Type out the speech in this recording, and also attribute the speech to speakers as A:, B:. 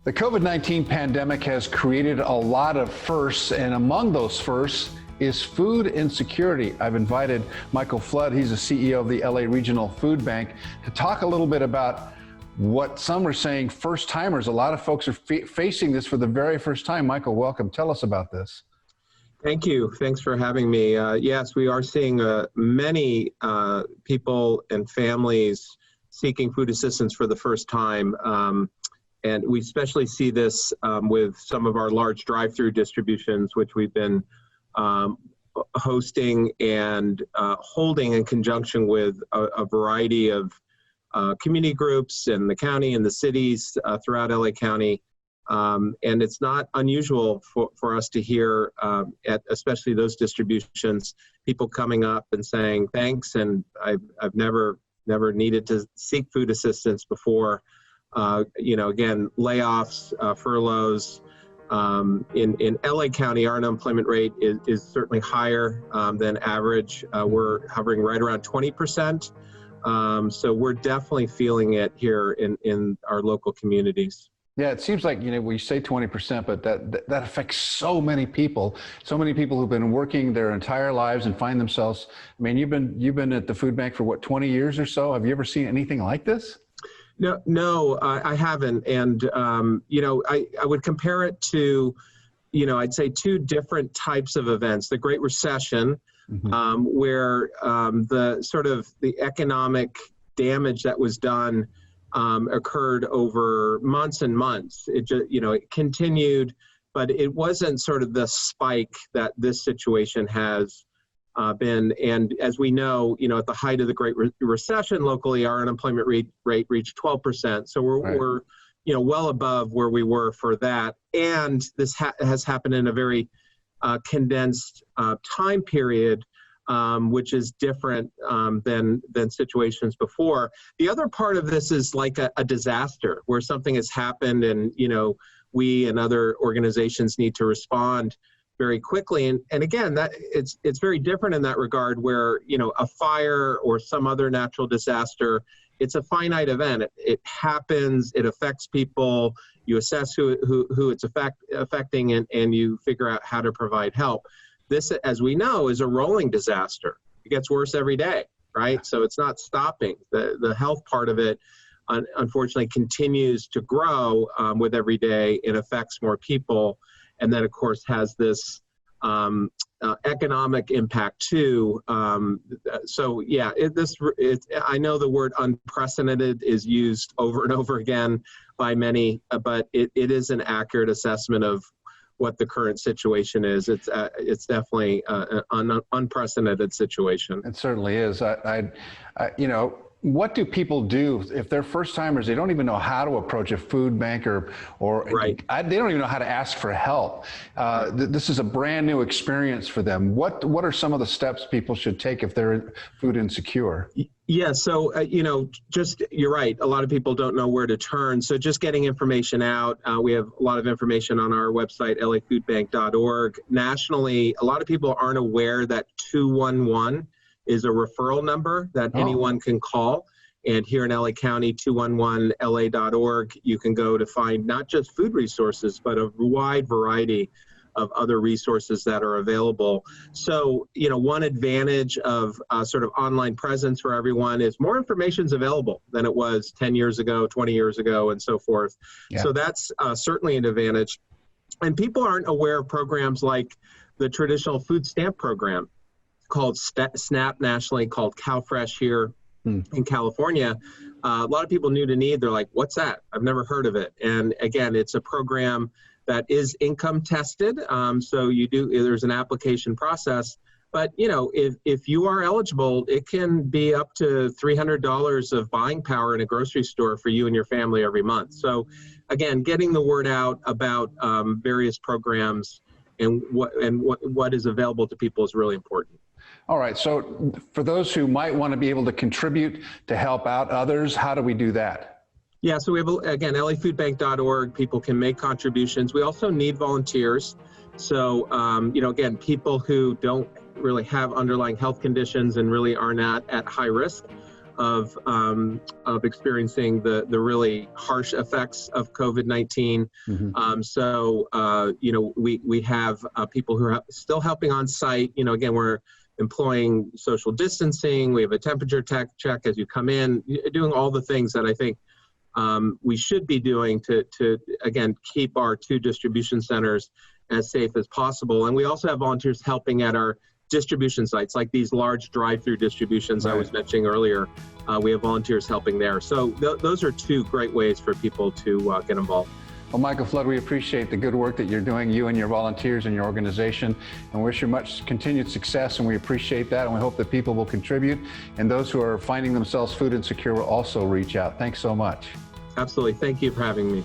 A: The COVID-19 pandemic has created a lot of firsts, and among those firsts is food insecurity. I've invited Michael Flood, he's the CEO of the LA Regional Food Bank, to talk a little bit about what some are saying first-timers. A lot of folks are facing this for the very first time. Michael, welcome. Tell us about this.
B: Thank you. Thanks for having me. Yes, we are seeing many people and families seeking food assistance for the first time. And we especially see this with some of our large drive-through distributions, which we've been hosting and holding in conjunction with a variety of community groups in the county and the cities throughout LA County. And it's not unusual for us to hear, at especially those distributions, people coming up and saying, thanks, and I've never needed to seek food assistance before. Again, layoffs, furloughs. In LA County, our unemployment rate is certainly higher than average. We're hovering right around 20%. So we're definitely feeling it here in our local communities.
A: Yeah, it seems like, we say 20%, but that affects so many people who've been working their entire lives and find themselves, you've been at the food bank for what, 20 years or so? Have you ever seen anything like this?
B: No, I haven't. And, I would compare it to, I'd say two different types of events. The Great Recession, where the economic damage that was done occurred over months and months. It just, it continued, but it wasn't sort of the spike that this situation has been. And as we know, at the height of the Great Recession locally, our unemployment rate reached 12%. So we're well above where we were for that. And this has happened in a very condensed time period, which is different than situations before. The other part of this is like a disaster where something has happened and, we and other organizations need to respond very quickly. And again, that it's very different in that regard where, a fire or some other natural disaster, it's a finite event. It happens, it affects people, you assess who it's affecting and you figure out how to provide help. This, as we know, is a rolling disaster. It gets worse every day, right? So it's not stopping. The health part of it, unfortunately, continues to grow with every day. It affects more people. And then, of course, has this economic impact too. So yeah, I know the word unprecedented is used over and over again by many, but it is an accurate assessment of what the current situation is. It's definitely an unprecedented situation.
A: It certainly is. What do people do if they're first timers? They don't even know how to approach a food bank or
B: right.
A: They don't even know how to ask for help. This is a brand new experience for them. What are some of the steps people should take if they're food insecure?
B: Yeah, so, you're right. A lot of people don't know where to turn. So just getting information out. We have a lot of information on our website, lafoodbank.org. Nationally, a lot of people aren't aware that 211 is a referral number that anyone can call. And here in LA County, 211la.org, you can go to find not just food resources, but a wide variety of other resources that are available. So, one advantage of sort of online presence for everyone is more information is available than it was 10 years ago, 20 years ago, and so forth. Yeah. So that's certainly an advantage. And people aren't aware of programs like the traditional food stamp program called SNAP nationally, called CalFresh here in California. A lot of people new to need, they're like, what's that? I've never heard of it. And again, it's a program that is income tested. So there's an application process, but if you are eligible, it can be up to $300 of buying power in a grocery store for you and your family every month. So again, getting the word out about various programs and what is available to people is really important.
A: All right, so for those who might want to be able to contribute to help out others, how do we do that?
B: Yeah, so we have, again, lafoodbank.org, people can make contributions. We also need volunteers. So, again, people who don't really have underlying health conditions and really are not at high risk of experiencing the really harsh effects of COVID-19. We have people who are still helping on site. Again, we're employing social distancing. We have a temperature check as you come in, doing all the things that I think we should be doing to again, keep our 2 distribution centers as safe as possible. And we also have volunteers helping at our distribution sites, like these large drive-through distributions I was mentioning earlier. We have volunteers helping there. So those are 2 great ways for people to get involved.
A: Well, Michael Flood, we appreciate the good work that you're doing, you and your volunteers and your organization, and wish you much continued success, and we appreciate that, and we hope that people will contribute, and those who are finding themselves food insecure will also reach out. Thanks so much.
B: Absolutely. Thank you for having me.